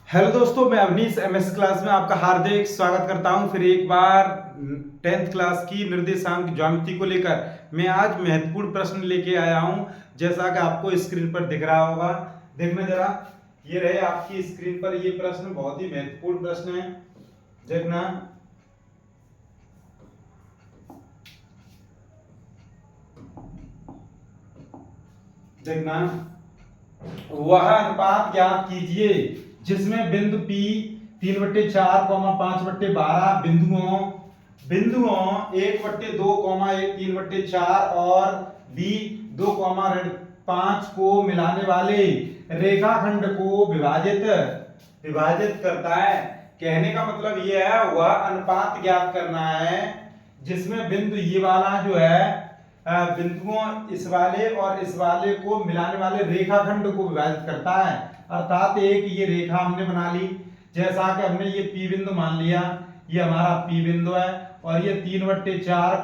Hello दोस्तों, मैं Awanish MS class में आपका हार्दिक स्वागत करता हूं। फिर एक बार 10th क्लास की निर्देशांक ज्यामिति को लेकर मैं आज महत्वपूर्ण प्रश्न लेके आया हूं। जैसा कि आपको स्क्रीन पर दिख रहा होगा, देखना जरा, ये रहे आपकी स्क्रीन पर। ये प्रश्न बहुत ही महत्वपूर्ण प्रश्न है, देखना। देखना, वह अनुपात ज्ञात कीजिए जिसमें बिंदु P 3/4, 5/12 बिंदुओं 1/2, 1 3/4 और B 2, 5 को मिलाने वाले रेखाखंड को विभाजित करता है। कहने का मतलब यह है, वह अनुपात ज्ञात करना है जिसमें बिंदु ये वाला जो है बिंदुओं इस वाले और इस वाले को मिलाने वाले रेखाखंड को विभाजित करता है। अर्थात एक ये रेखा हमने बना ली, जैसा कि हमने ये P बिंदु मान लिया, ये हमारा P बिंदु है, और ये 3/4,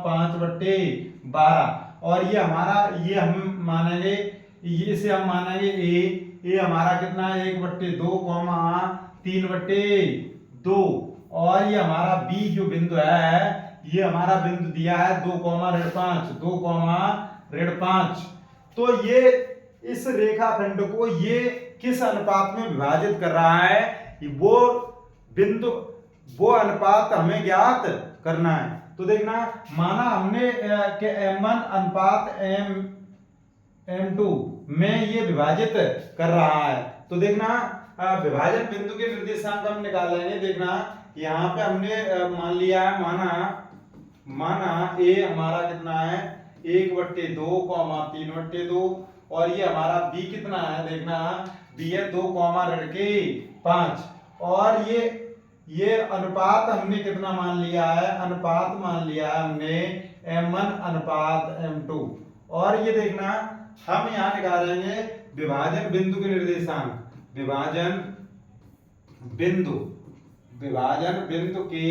5/12, और ये हमारा, ये हम मानेंगे, ये इसे हम मानेंगे ये हमारा कितना है 1/2, 3/2, और ये हमारा B जो बिंदु है, ये हमारा बिंदु दिया है 2,5। तो ये इस रेखाखंड को ये किस अनुपात में विभाजित कर रहा है, वो बिंदु, वो अनुपात हमें ज्ञात करना है। तो देखना, माना हमने कि M1 अनुपात M2 में ये विभाजित कर रहा है। तो देखना, विभाजन बिंदु के निर्देशांक हम निकालेंगे। देखना, यहाँ पे हमने मान लिया है, माना A हमारा कितना है 1/2, 3/2, और ये हमारा B कितना है, देखना B है 2, 5, और ये अनुपात हमने कितना मान लिया है, अनुपात मान लिया है हमने M1 अनुपात M2। और ये देखना, हम यहाँ निकालेंगे विभाजन बिंदु के निर्देशांक, विभाजन बिंदु के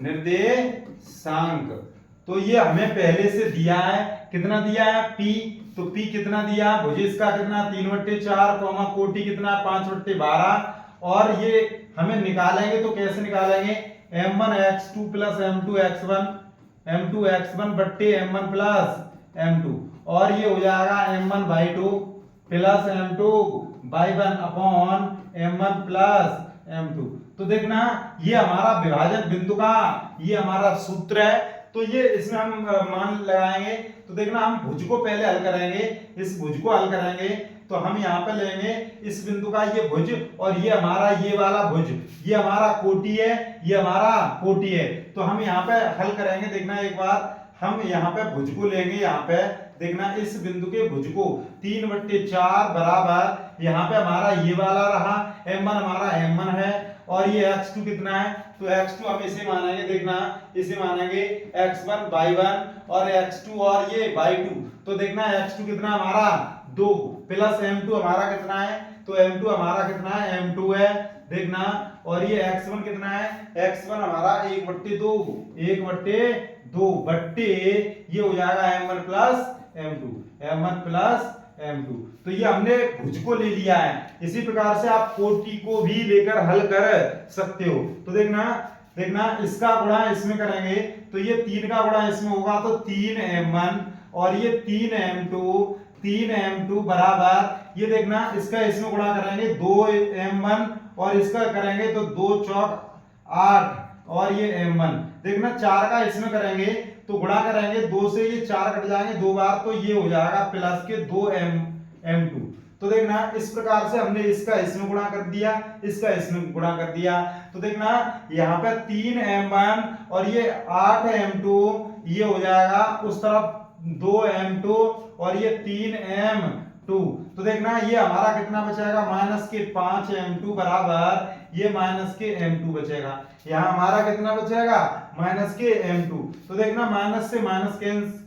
निर्देशांक। तो ये हमें पहले से दिया है, कितना दिया है P, तो P कितना दिया, भुज इसका कितना 3/4, कोटि कितना 5/12, और ये हमें निकालेंगे तो कैसे निकालेंगे, M1x2 प्लस M2x1 बट्टे M1 प्लस M2, और ये हो जाएगा M1/2 plus M2/1 upon M1 plus M2। तो देखना, ये हमारा विभाजन बिंदु का ये हमारा सूत्र है। तो ये इसमें हम मान लगाएंगे। तो देखना, हम भुज को पहले हल करेंगे, इस भुज को हल करेंगे। तो हम यहाँ पे लेंगे इस बिंदु का ये भुज, और ये हमारा ये वाला भुज, ये हमारा कोटि है, ये हमारा कोटि है। तो हम यहाँ पे हल करेंगे। देखना, एक बार हम यहाँ पे भुज को लेंगे, यहाँ पे देखना, इस बिंदु के भुज को 3/4 बराबर, यहाँ पे हमारा ये वाला रहा, M1 हमारा M1 है, और ये x2 कितना है, तो x2 हम इसे मानेंगे, देखना इसे मानेंगे x1/1 और x2 और ये by2। तो देखना, x2 कितना हमारा 2 प्लस M2 हमारा कितना है, तो M2 हमारा कितना है, M2 है, देखना। और ये x1 कितना है, x1 हमारा 1/2 बट्टे ये हो जाएगा M1 प्लस M2। तो ये हमने भुज को ले लिया है। इसी प्रकार से आप कोटि को भी लेकर हल कर सकते हो। तो देखना इसका गुणा इसमें करेंगे, तो ये 3 का गुणा इसमें होगा, तो 3M1 और ये 3M2 बराबर, ये देखना इसका इसमें गुणा करेंगे 2M1 और इसका करेंगे तो 2 चौक 8, और ये M1 देखना 4 का इसमें करेंगे तो गुणा करेंगे, 2 से ये 4 कट जाएंगे 2 बार, तो ये हो जाएगा प्लस के 2M2। तो देखना, इस प्रकार से हमने इसका इसमें गुणा कर दिया, इसका इसमें गुणा कर दिया। तो देखना, यहाँ पे 3M1 और ये 8M2, ये हो जाएगा उस तरफ 2M2 और ये 3M2। तो देखना, ये हमारा कितना बचेगा, माइनस के 5M2 बराबर, ये माइनस के M2 बचेगा। यहाँ हमारा कितना बचेगा, माइनस के M2। तो देखना, माइनस से माइनस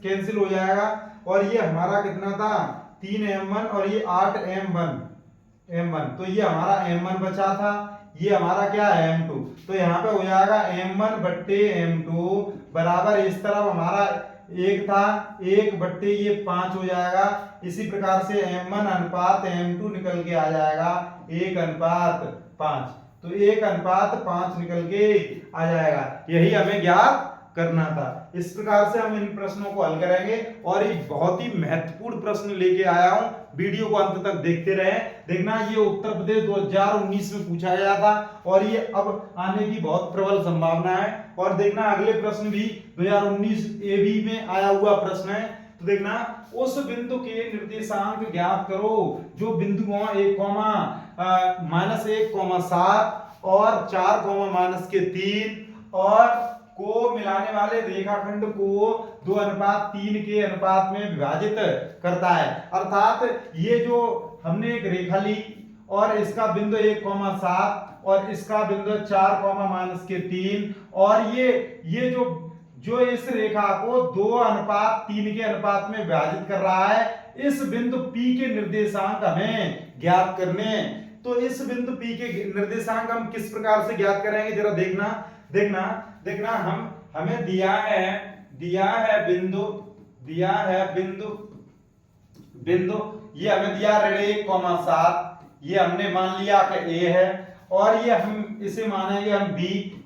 कैंसिल हो जाएगा, और ये हमारा कितना था 3M1 और ये 8M1। तो ये हमारा M1 बचा था, ये हमारा क्या है M2। तो यहाँ पे हो जाएगा M1 बट्टे M2 बराबर, इस तरफ हमारा 1 था, 1/, ये 5 हो जाएगा। इसी प्रकार से m1 अनुपात m2 निकल के आ जाएगा 1:5। तो 1:5 निकल के आ जाएगा। यही हमें ज्ञात करना था। इस प्रकार से हम इन प्रश्नों को हल करेंगे और एक बहुत ही महत्वपूर्ण प्रश्न लेके आया हूं, वीडियो को अंत तक देखते रहें। देखना ये उत्तर प्रदेश 2019 में पूछा गया था और ये अब आने की बहुत प्रबल संभावना है। और देखना अगले प्रश्न भी 2019 एबी में आया हुआ प्रश्न है। तो देखना उस बिंदु के निर्देशांक ज्ञात करो जो बिंदुओं 1,-1,7 और 4,-3 और को मिलाने वाले रेखाखंड को 2:3 के अनुपात में विभाजित करता है। अर्थात ये जो हमने एक रेखा ली और इसका बिंदु 1,7 और इसका बिंदु 4,-3 और ये जो इस रेखा को 2:3 के अनुपात में विभाजित कर रहा है, इस बिंदु P के निर्देशांक हमें ज्ञात करने हैं। तो इस बिंदु P के निर्देशांक हम किस प्रकार से ज्ञात करेंगे, जरा देखना हमें दिया है बिंदु ये हमें दिया ऋण 1,7, ये हमने मान लिया कि A है और ये हम इसे मानेंगे हम B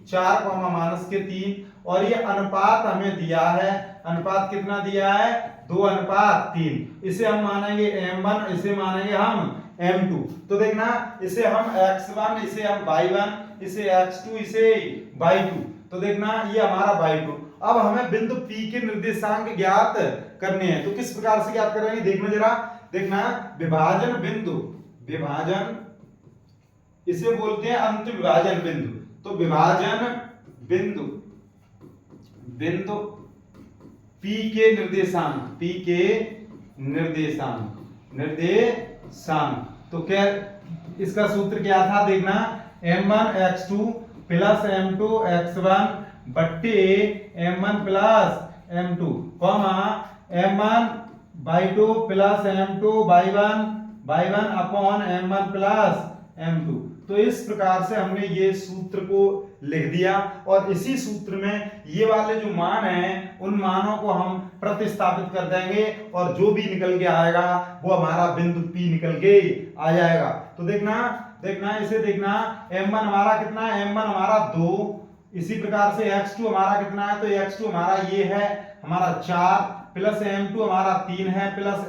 4,-3 और ये अनुपात हमें दिया है। अनुपात कितना दिया है? 2:3। इसे हम मानेंगे M1, इसे मानेंगे हम M2। तो देखना इसे हम X1, इसे हम Y1, इसे X2, इसे Y2। तो देखना ये हमारा Y2। अब हमें बिंदु P के निर्देशांक ज्ञात करने हैं। तो किस प्रकार से ज्ञात करेंगे, देखना विभाजन इसे बोलते हैं अंत विभाजन बिंदु। तो विभाजन बिंदु P के निर्देशांक तो क्या इसका सूत्र क्या था? देखना m1 x2 plus m2 x1 बट्टे m1 plus m2 m1 y2 plus m2 y1 upon m1 plus m2। तो इस प्रकार से हमने ये सूत्र को लिख दिया और इसी सूत्र में ये वाले जो मान हैं उन मानों को हम प्रतिस्थापित कर देंगे और जो भी निकल के आएगा वो हमारा बिंदु P निकल के आ जाएगा। तो देखना इसे देखना m1 हमारा कितना है? m1 हमारा 2। इसी प्रकार से x2 हमारा कितना है? तो x2 हमारा ये है हमारा 4 प्लस m2 हमारा 3 है प्लस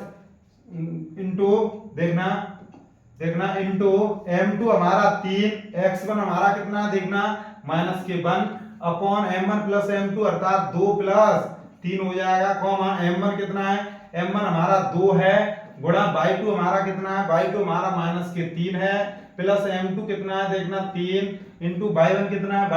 इंटू देखना इंटू m2 हमारा 3, x1 हमारा कितना देखना -1 अपॉन m1 प्लस m2 अर्थात 2 प्लस 3 हो जाएगा m1 कितना है? m1 हमारा 2 है गुणा y2 हमारा कितना है? y2 हमारा -3 है प्लस m2 कितना है? देखना 3 इंटू y1 कितना है?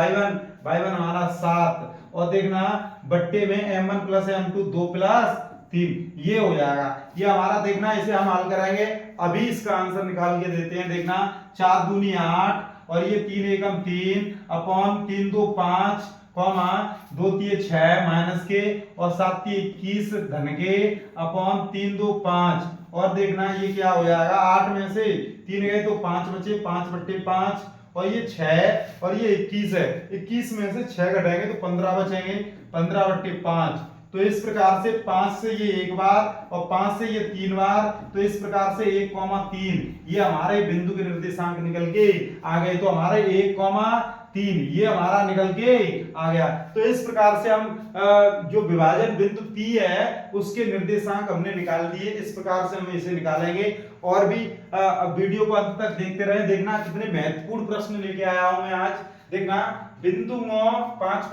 y1 हमारा 7 और देखना बट्टे में m1 प्लस m2 2 प्लस 3 ये हो जाएगा। ये हमारा देखना इसे हम हल करेंगे। अभी इसका आंसर निकाल के देते हैं। देखना 4 दूनी 8 और ये 3 एकम 3 अपॉन 3 2 5 2 3 6 माइनस के और 7 21 धन के अपॉन 3 2 5 और देखना ये क्या हो जाएगा 8 में से 3 गए तो 5 बचे 5/5 और ये 6 और ये 21 है 21 में से 6 घटाएंगे तो 15 बचेंगे 15/5। तो इस प्रकार से 5 से ये एक बार और 5 से ये 3 बार तो इस प्रकार से 1,3 ये हमारे बिंदु के निर्देशांक निकल के आ गए। तो हमारे 1,3 ये हमारा निकल के आ गया। तो इस प्रकार से हम जो विभाजन बिंदु P है उसके निर्देशांक हमने निकाल दिए। इस प्रकार से हम इसे निकालेंगे और भी वीडियो को अंत तक देखते रहें। देखना कितने महत्वपूर्ण प्रश्न लेके आया हूं मैं आज। देखना बिंदु 5,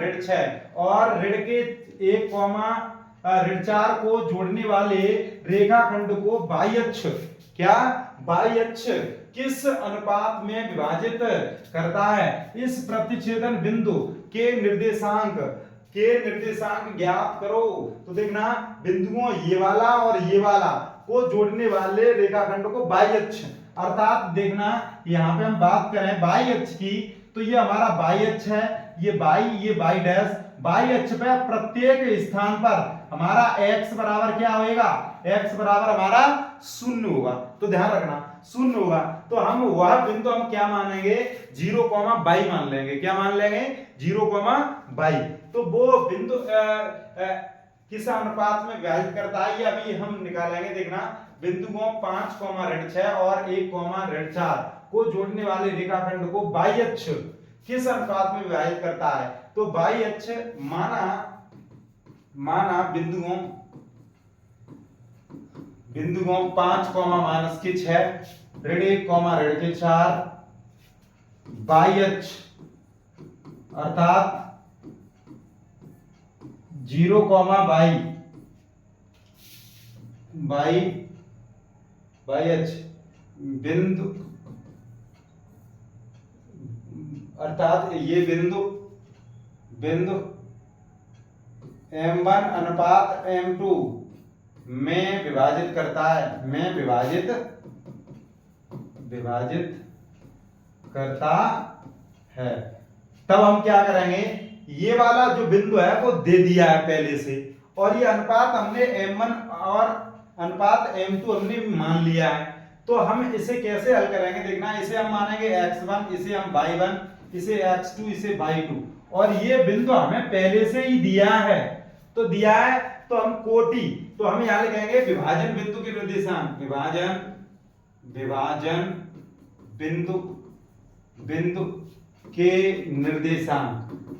ऋण 6 और ऋण के 1, ऋण 4 को जोड़ने वाले रेखाखंड को बाह्य अक्ष किस अनुपात में विभाजित करता है? इस प्रतिच्छेदन बिंदु के निर्देशांक ज्ञात करो। तो देखना बिंदुओं ये वाला और ये वाला को जोड़ने वाले रेखाखंड को बाह्य अक्ष अर्थात देखना यहाँ पे हम बात करें बाह्य अक्ष की तो ये हमारा बाह्य अक्ष है। ये बाई डैश बाह्य अक्ष पे प्रत्येक स्थान पर हमारा x बराबर क्या होगा? x बराबर हमारा 0 होगा। तो ध्यान रखना 0 होगा। तो हम वह बिंदु हम क्या मानेंगे? 0, बाई मान लेंगे। क्या मान लेंगे? 0, बाई। तो वो बिंदु किस अनुपात में विभाजित करता है, ये अभी हम निकालेंगे। देखना, बिंदुओं 5, ऋण 6 और 1, ऋण 4 को जोड़ने वाले रेखाखंड को बाई अक्ष किस अनुपात में विभाजित करता है। तो बाई अक्ष माना बिंदुओं 5, -6, ऋण 1, ऋण 4 बाई अक्ष अर्थात 0, बाई अक्ष बिंदु अर्थात ये बिंदु m1 अनुपात m2 में विभाजित करता है, में विभाजित करता है। तब हम क्या करेंगे, ये वाला जो बिंदु है वो दे दिया है पहले से, और ये अनुपात हमने m1 और अनुपात m2 हमने मान लिया है। तो हम इसे कैसे हल करेंगे, देखना, इसे हम मानेंगे x1, इसे हम y1, इसे x2, इसे y2, और ये बिंदु हमें पहले से ही दिया है। तो दिया है तो हम कोटि, तो हम यहां लिखेंगे विभाजन बिंदु के निर्देशांक, विभाजन बिंदु के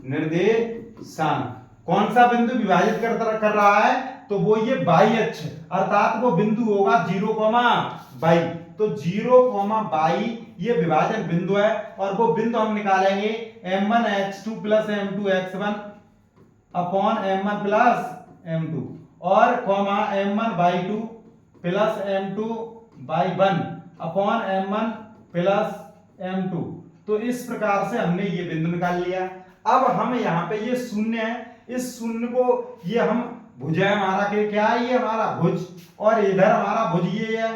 निर्देशांक कौन सा बिंदु विभाजित कर रहा है, तो वो ये बाई अक्ष, अर्थात वो बिंदु होगा 0, बाई। तो 0, बाई ये विभाजन बिंदु है, और वो बिंदु हम निकालेंगे m1 x2 plus m2 x1 upon m1 plus m2 और m1 y2 plus m2 y1 upon m1 plus m2। तो इस प्रकार से हमने ये बिंदु निकाल लिया। अब हम यहाँ पे ये शून्य है, इस शून्य को ये हम भुज है हमारा, के क्या है, ये हमारा भुज, और इधर हमारा भुज ये है।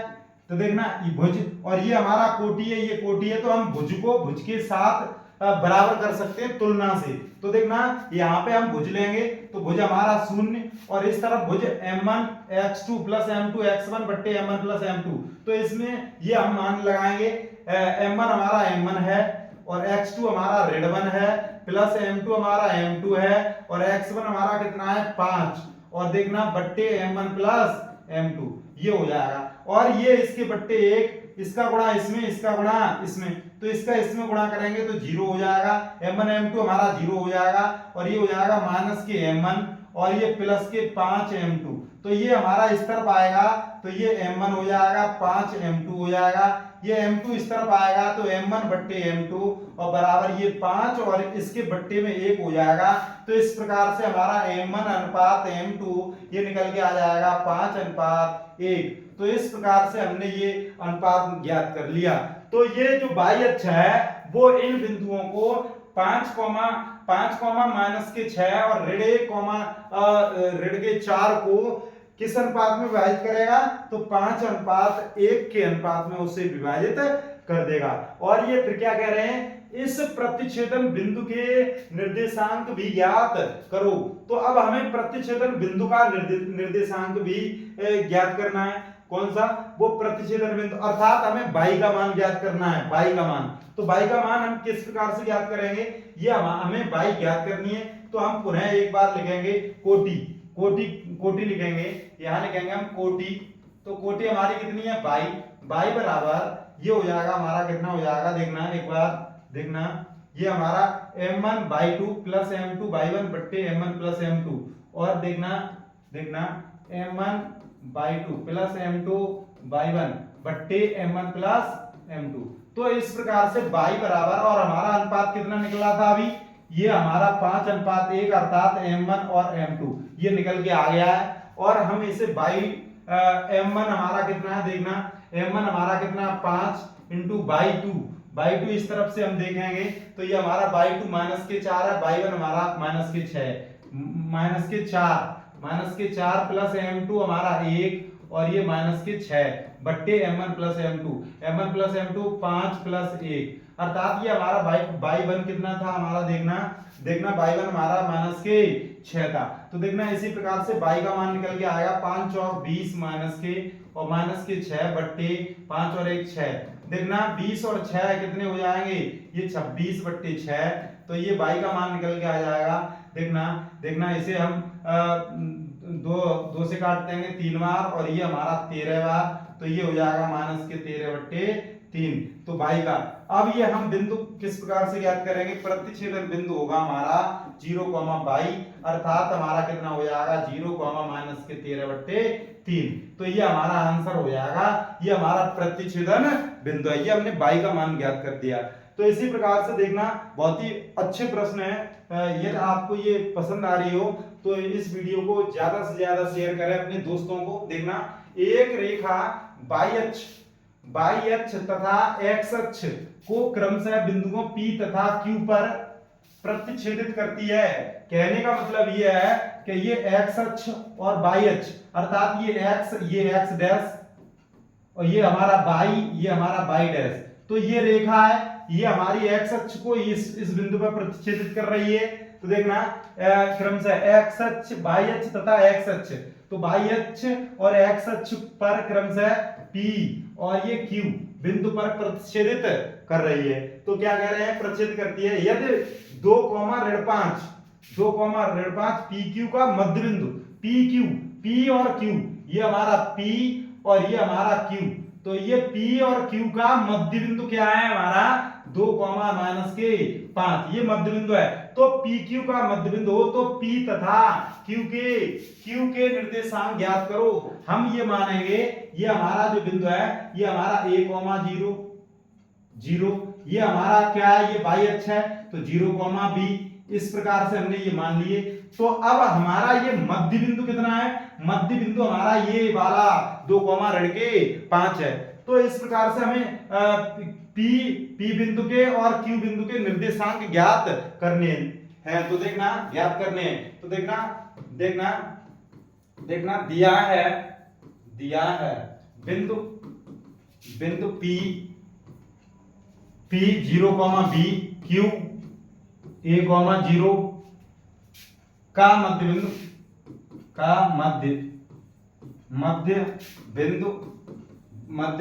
तो देखना, ये भुज और ये हमारा कोटि है, ये कोटि है, तो हम भुज को भुज के साथ बराबर कर सकते हैं तुलना से। तो देखना, यहाँ पे हम भुज लेंगे तो भुज हमारा 0, और इस तरफ भुज m1 x2 plus m2 x1 बट्टे m1 प्लस m2। तो इसमें ये हम मान लगाएंगे, m1 हमारा m1 है, और x2 हमारा ऋण 1 है, प्लस m2 हमारा m2 है, और x1 हमारा कितना है 5, और देखना बट्टे m1 प्लस m2 ये हो जाएगा। और ये इसके बट्टे 1, इसका गुणा इसमें, इसका गुणा इसमें, तो इसका इसमें गुणा करेंगे तो 0 हो जाएगा। m1 m2 हमारा 0 हो जाएगा, और ये हो जाएगा माइनस के m1 और ये प्लस के 5 m2। तो ये हमारा इस तरफ आएगा तो ये m1 हो जाएगा, 5 m2 हो जाएगा। ये m2 इस तरफ आएगा तो m1 बट्टे m2 और बराबर ये 5 और इसके बट्टे में 1 हो जाएगा। तो इस प्रकार से हमारा m1 अनुपात m2 ये निकल के आ जाएगा 5:1। तो इस प्रकार से हमने ये अनुपात ज्ञात कर लिया। तो ये जो बाई अक्ष है वो इन बिंदुओं को 5, माइनस के 6 और ऋण 1, ऋण के 4 को किस अनुपात में विभाजित करेगा, तो 5:1 के अनुपात में उसे विभाजित कर देगा। और ये फिर क्या कह रहे हैं, इस प्रतिच्छेदन बिंदु के निर्देशांक भी ज्ञात करो। तो अब हमें प्रतिच्छेदन बिंदु का निर्देशांक भी ज्ञात करना है। कौन सा, वो प्रतिच्छेदन बिंदु, अर्थात हमें बाई का मान ज्ञात करना है, बाई का मान। तो बाई का मान हम किस प्रकार से ज्ञात करेंगे, ये हमें बाई ज्ञात करनी है। तो हम पुनः एक बार लिखेंगे कोटि लिखेंगे, यहाँ लिखेंगे हम कोटि। तो कोटि हमारी कितनी है, बाई बराबर ये हो जाएगा हमारा, कितना हो जाएगा, देखना एक बार, देखना ये हमारा m1/2 प्लस m2/1 बट्टे m1 प्लस m2, और देखना m1/2 प्लस m2/1 बट्टे m1 प्लस m2। तो इस प्रकार से बाई बराबर, और हमारा अनुपात कितना निकला था अभी, ये हमारा 5:1 अर्थात m1 और m2 ये निकल के आ गया है। और हम इसे बाई m1 हमारा कितना है, देखना m1 हमारा कितना 5 इंटू बाई 2 इस तरफ से हम देखेंगे तो ये हमारा बाई 2 माइनस के 4 है, बाई 1 हमारा माइनस के 4 प्लस m2 हमारा 1 और ये माइनस के 6 बट्टे m1 प्लस m2 5 प्लस 1 अर्थात ये हमारा बाई 1 कितना था हमारा, देखना बाई 1 हमारा माइनस के 6 था। तो देखना इसी प्रकार से बाई का मान निकल के आएगा 5 और 20 माइनस के 6 बट्टे 5 और 1 6। देखना 20 और 6 कितने हो जाएंगे, ये 26 बट्टे 6। तो ये बाई का मान निकल के आ जाएगा। देखना इसे हम दो दो से काट देंगे 3 बार और ये हमारा 13 बार, तो ये हो जाएगा माइनस के 13/3। तो भाई का अब ये हम बिंदु किस प्रकार से ज्ञात करेंगे, प्रतिच्छेदन बिंदु होगा हमारा 0, 22 अर्थात हमारा कितना हो जाएगा 0, माइनस के 13/3। तो ये हमारा आंसर हो जाएगा, ये हमारा प्रतिच्छेदन बिंदु है। ये हमने बाई का मान ज्ञात कर दिया। तो इसी प्रकार से देखना बहुत ही अच्छे प्रश्न है। यदि आपको ये पसंद आ रही हो तो इस वीडियो को ज्यादा से ज्यादा शेयर करें अपने दोस्तों को। देखना एक रेखा बाई अक्ष तथा एक्स अक्ष को क्रमशः बिंदुओं P तथा Q पर प्रतिच्छेदित करती है। कहने का मतलब यह है कि ये एक्स अक्ष और बाई अक्ष अर्थात ये एक्स डैश और ये हमारा बाई डैश, तो ये रेखा है, ये हमारी एक्स अक्ष को इस बिंदु पर प्रतिच्छेदित कर रही है। तो देखना क्रमशः एक्स अक्ष, बाई अक्ष तथा एक्स अक्ष, तो बाई अक्ष और एक्स अक्ष पर क्रमशः P और ये Q बिंदु पर प्रतिच्छेदित कर रही है। तो क्या कह रहे हैं, प्रतिच्छेदित करती है। यदि 2, PQ का मध्य बिंदु P और Q, ये हमारा P और ये हमारा Q, तो ये P और Q का मध्य बिंदु क्या है हमारा 2, माइनस के 5, ये मध्य बिंदु है। तो PQ का मध्य बिंदु हो तो P तथा Q के निर्देशांक ज्ञात करो। हम ये मानेंगे ये हमारा जो बिंदु है ये हमारा A, 0, ये हमारा क्या है, ये बाई अक्ष है तो 0, B, इस प्रकार से हमने ये मान लिए। तो अब हमारा ये मध्य बिंदु कितना है, मध्य बिंदु हमारा ये वाला 2, 5 है। तो इस प्रकार से हमें P बिंदु के और Q बिंदु के निर्देशांक ज्ञात करने हैं। तो देखना ज्ञात करने हैं, तो देखना दिया है बिंदु P 0, B, Q A, 0 का मध्य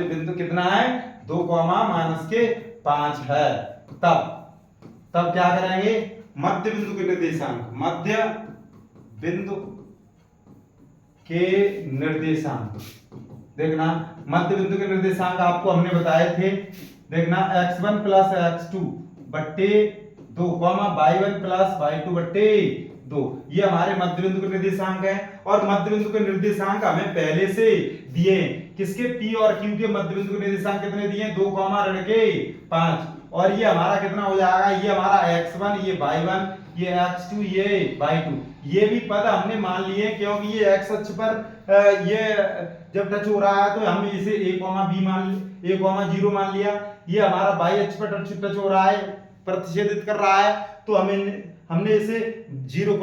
बिंदु कितना है 2, माइनस के 5 है। तब क्या करेंगे, मध्य बिंदु के निर्देशांक, देखना मध्य बिंदु के निर्देशांक आपको हमने बताए थे। देखना x1 प्लस x2 बट्टे 2, y1 प्लस y2 बट्टे 2, ये हमारे मध्य बिंदु के निर्देशांक है। और मध्य बिंदु के निर्देशांक हमें पहले से दिए, किसके P और Q के मध्य बिंदु के निर्देशांक कितने दिए 2, 5, और ये हमारा कितना हो जाएगा, ये हमारा x1, ये y1, ये x2, ये y2, ये भी पद हमने मान लिए क्योंकि ये x अक्ष पर ये जब टच हो रहा है तो हम इसे A, B A, 0 मान लिया। ये हमारा y अक्ष पर टच हो रहा है, प्रतिच्छेदित कर रहा है, तो हमने इसे 0,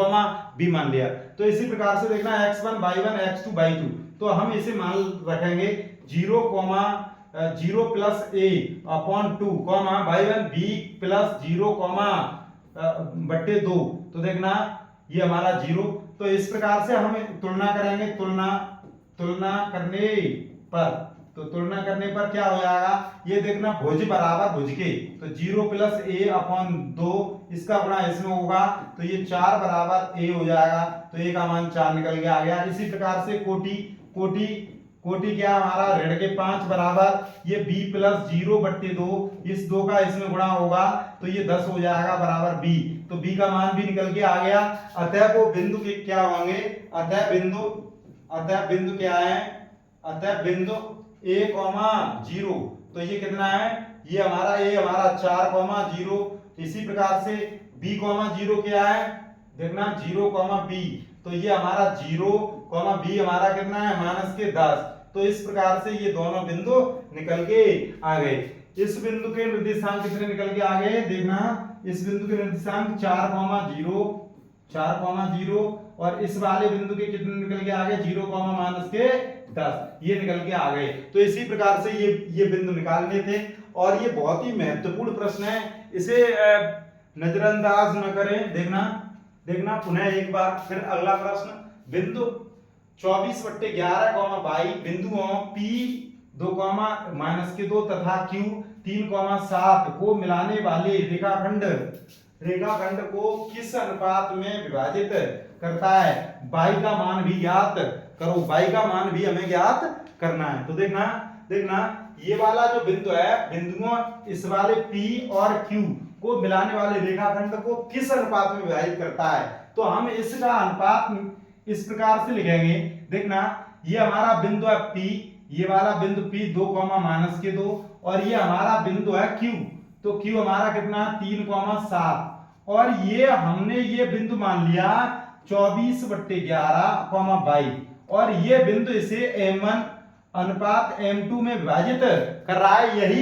B मान लिया। तो इसी प्रकार से देखना x1, y1, x2, y2, तो हम इसे मान रखेंगे 0 plus A upon 2, y1 B plus 0, बट्टे 2, तो देखना ये हमारा 0। तो इस प्रकार से हम तुलना करेंगे, तुलना करने पर क्या हो जाएगा, ये देखना भुज बराबर भुज के, तो 0 प्लस A अपॉन 2 इसका गुणा इसमें होगा, तो ये 4 बराबर A हो जाएगा, तो A का मान 4 निकल के आ गया। इसी प्रकार से कोटि क्या हमारा ऋण के 5 बराबर ये B प्लस 0 बट्टे 2, इस 2 का इसमें गुणा होगा तो ये 10 हो जाएगा बराबर B, तो B का मान भी निकल के आ गया। अतः वो बिंदु के क्या होंगे, अतः बिंदु क्या है, अतः बिंदु A, 0, तो ये कितना है, ये हमारा A हमारा 4, 0, इसी प्रकार से B, 0 क्या है, देखना 0, B, तो ये हमारा 0, B हमारा कितना है माइनस के 10। तो इस प्रकार से ये दोनों बिंदु निकल के आ गए। इस बिंदु के निर्देशांक कितने निकल के आ गए, देखना इस बिंदु के निर्देशांक 4, 0 और इस वाले बिंदु के कितने निकल के आ गए 0, माइनस के 10, ये निकल के आ गए। तो इसी प्रकार से ये बिंदु निकालने थे और ये बहुत ही महत्वपूर्ण प्रश्न है, इसे नजरअंदाज न करें। देखना पुनः एक बार फिर अगला प्रश्न, बिंदु 24/11, बाई बिंदुओं P 2, माइनस के 2 तथा Q 3, 7 को मिलाने वाले रेखाखंड को किस अनुपात में विभाजित करता है, y का मान भी ज्ञात करो, y का मान भी हमें ज्ञात करना है। तो देखना देखना ये वाला जो बिंदु है, बिंदुओं इस वाले P और Q को मिलाने वाले रेखाखंड को किस अनुपात में विभाजित करता है। तो हम इसका अनुपात इस प्रकार से लिखेंगे। देखना ये हमारा बिंदु है P, ये वाला बिंदु P 2, -2 और ये हमारा बिंदु है Q। तो Q हमारा कितना 3,7 और ये हमने ये बिंदु मान लिया 24/11, 22 और ये बिंदु इसे M1 अनुपात M2 में विभाजित कर रहा है। यही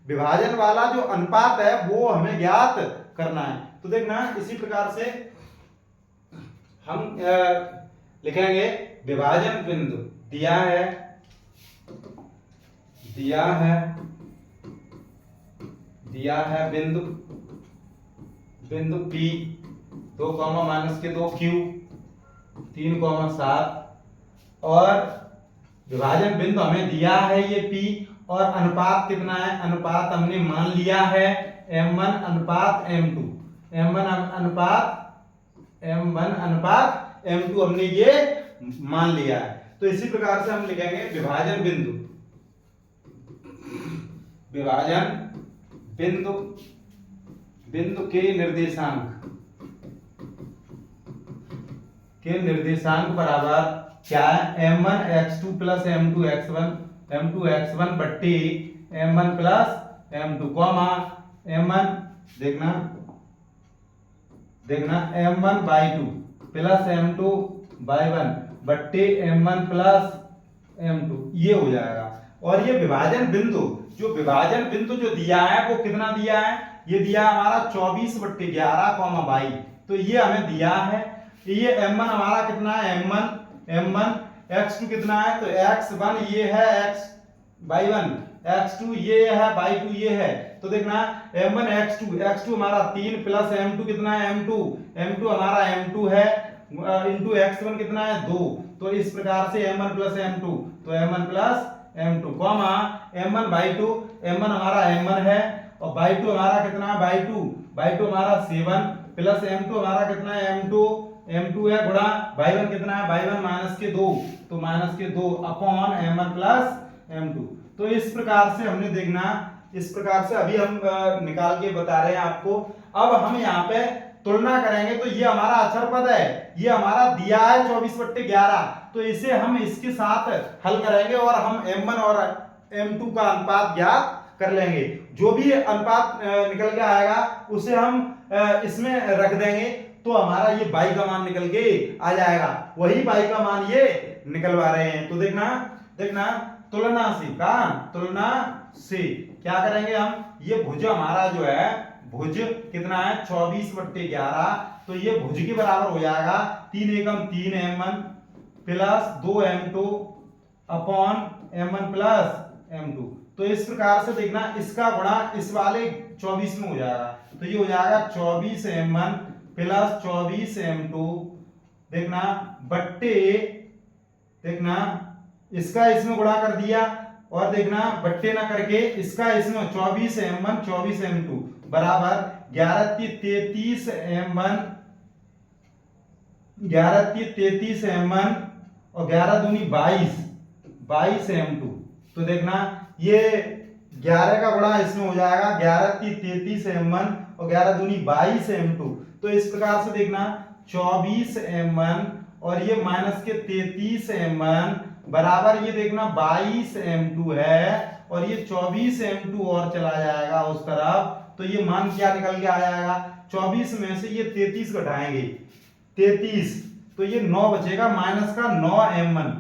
विभाजन वाला जो अनुपात है वो हमें ज्ञात करना है। तो देखना इसी प्रकार से हम लिखेंगे विभाजन बिंदु दिया है बिंदु P 2, -2 Q 3,7 और विभाजन बिंदु हमें दिया है ये P और अनुपात कितना है, अनुपात हमने मान लिया है M1 अनुपात M2, M1 अनुपात M2 हमने ये मान लिया है। तो इसी प्रकार से हम लिखेंगे विभाजन बिंदु के निर्देशांक बराबर क्या है, M1 x2 plus M2 x1 बट्टी M1 प्लस M2 M1 देखना M1/2 प्लस M2/1 बट्टी M1 प्लस M2 ये हो जाएगा। और ये विभाजन बिंदु जो दिया है वो कितना दिया है, ये दिया हमारा 24/11, 22। तो ये हमें दिया है। ये M1 हमारा कितना है, M1 x2 कितना है, तो x1 ये है x/1, x2 ये है, y2 ये है। तो देखना M1 x2 हमारा 3 प्लस M2 कितना है, M2 हमारा M2 है इंटू x1 कितना है 2। तो इस प्रकार से M1 प्लस M2, तो M1 plus M2 M1/2, M1 हमारा M1 है और y2 हमारा कितना है, y2 हमारा 7 प्लस M2 हमारा कितना है, M2 है गुणा y1 कितना है, y1 -2, तो -2 अपॉन M1 प्लस M2। तो इस प्रकार से हमने देखना, इस प्रकार से अभी हम निकाल के बता रहे हैं आपको। अब हम यहाँ पे तुलना करेंगे तो ये हमारा अचर पद है, ये हमारा दिया है 24/11, तो इसे हम इसके साथ हल करेंगे और हम M1 और M2 का अनुपात ज्ञात कर लेंगे। जो भी अनुपात निकल के आएगा उसे हम इसमें रख देंगे, तो हमारा ये y का मान निकल के आ जाएगा। वही y का मान ये निकलवा रहे हैं। तो देखना तुलना से क्या करेंगे हम, ये भुज हमारा जो है, भुज कितना है 24/11, तो ये भुज के बराबर हो जाएगा 3 एकम 3 M1 plus 2 M2 upon M1 plus M2। तो इस प्रकार से देखना इसका गुणा इस वाले 24 में हो जाएगा, तो ये हो जाएगा 24 M1 प्लस 24 M2 देखना बट्टे, देखना इसका इसमें गुणा कर दिया और देखना बट्टे ना करके इसका इसमें 24 M1 24 M2 बराबर 11 33 M1 और 11 दूनी 22 M2। तो देखना ये 11 का गुणा इसमें हो जाएगा 11 33 M1 और 11 दूनी 22 M2। तो इस प्रकार से देखना 24 M1 और ये माइनस के 33 M1 बराबर ये देखना 22 M2 है और ये 24 M2 और चला जाएगा उस तरफ, तो ये मान क्या निकल के आ जाएगा, 24 में से ये 33 घटाएंगे 33, तो ये 9 बचेगा माइनस का 9 M1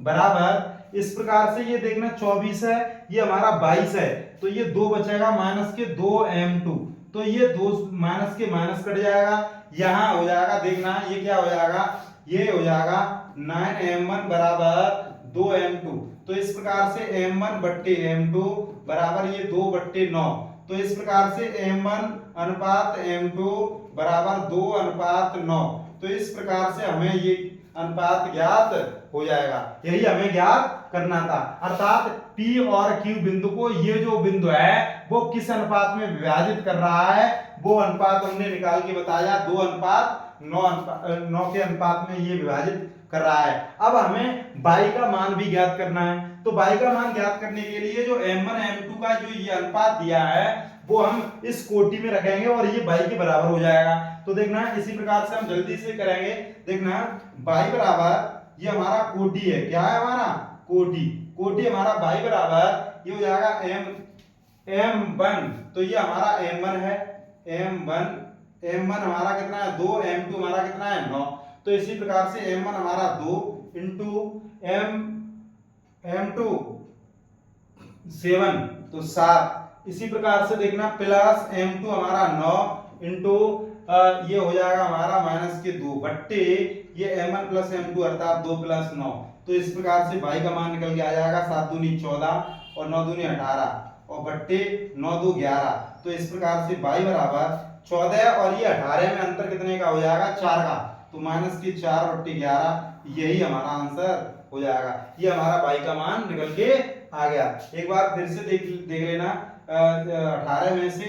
बराबर। इस प्रकार से ये देखना 24 है, ये हमारा 22 है, तो ये 2 बचेगा माइनस के 2 M2, तो ये 2 माइनस के माइनस कट जाएगा, यहां हो जाएगा देखना ये क्या हो जाएगा, ये हो जाएगा 9 M1 बराबर 2 M2। तो इस प्रकार से M1 बट्टे M2 बराबर ये 2/9। तो इस प्रकार से M1 अनुपात M2 बराबर 2:9। तो इस प्रकार से हमें ये अनुपात ज्ञात हो जाएगा। यही हमें ज्ञात करना था, अर्थात P और Q बिंदु को, ये जो बिंदु है वो किस अनुपात में विभाजित कर रहा है, वो अनुपात हमने निकाल के बताया 2:9 9 के अनुपात में ये विभाजित कर रहा है। अब हमें y का मान भी ज्ञात करना है, तो y का मान ज्ञात करने के लिए जो m1 m2 का जो ये अनुपात दिया है वो हम इस कोटि में रखेंगे और ये y के बराबर हो जाएगा। तो देखना इसी प्रकार से हम जल्दी से करेंगे। देखना y बराबर ये हमारा कोटि है, क्या है हमारा कोटि, कोटि हमारा y बराबर ये हो जाएगा m1, तो ये हमारा m1 है, m1 हमारा कितना है 2, m2 हमारा कितना है 9। तो इसी प्रकार से m1 हमारा 2 इंटू m2 7, तो 7। इसी प्रकार से देखना प्लस m2 हमारा 9 इंटू ये हो जाएगा हमारा माइनस के 2 बट्टे ये m1 प्लस m2 अर्थात 2 प्लस 9। तो इस प्रकार से y का मान निकल के आ जाएगा 7 दूनी 14 और 9 दूनी 18 और बट्टे 9 दो 11। तो इस प्रकार से y बराबर 14 और ये 18 में अंतर कितने का हो जाएगा 4 का, तो माइनस के 4 बट्टे 11, यही हमारा आंसर हो जाएगा। ये हमारा y का मान निकल के आ गया। एक बार फिर से देख लेना, 18 में से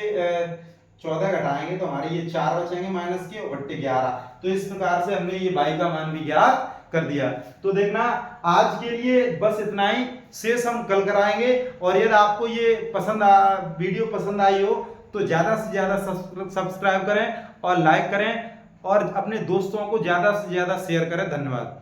14 घटाएंगे तो हमारे ये 4 बचेंगे माइनस के बट्टे 11। तो इस प्रकार से हमने ये y का मान भी ज्ञात कर दिया। तो देखना आज के लिए बस इतना ही, शेष हम कल कराएंगे। और यदि आपको ये वीडियो पसंद आई हो तो ज्यादा से ज्यादा सब्सक्राइब करें और लाइक करें और अपने दोस्तों को ज्यादा से ज्यादा शेयर करें। धन्यवाद।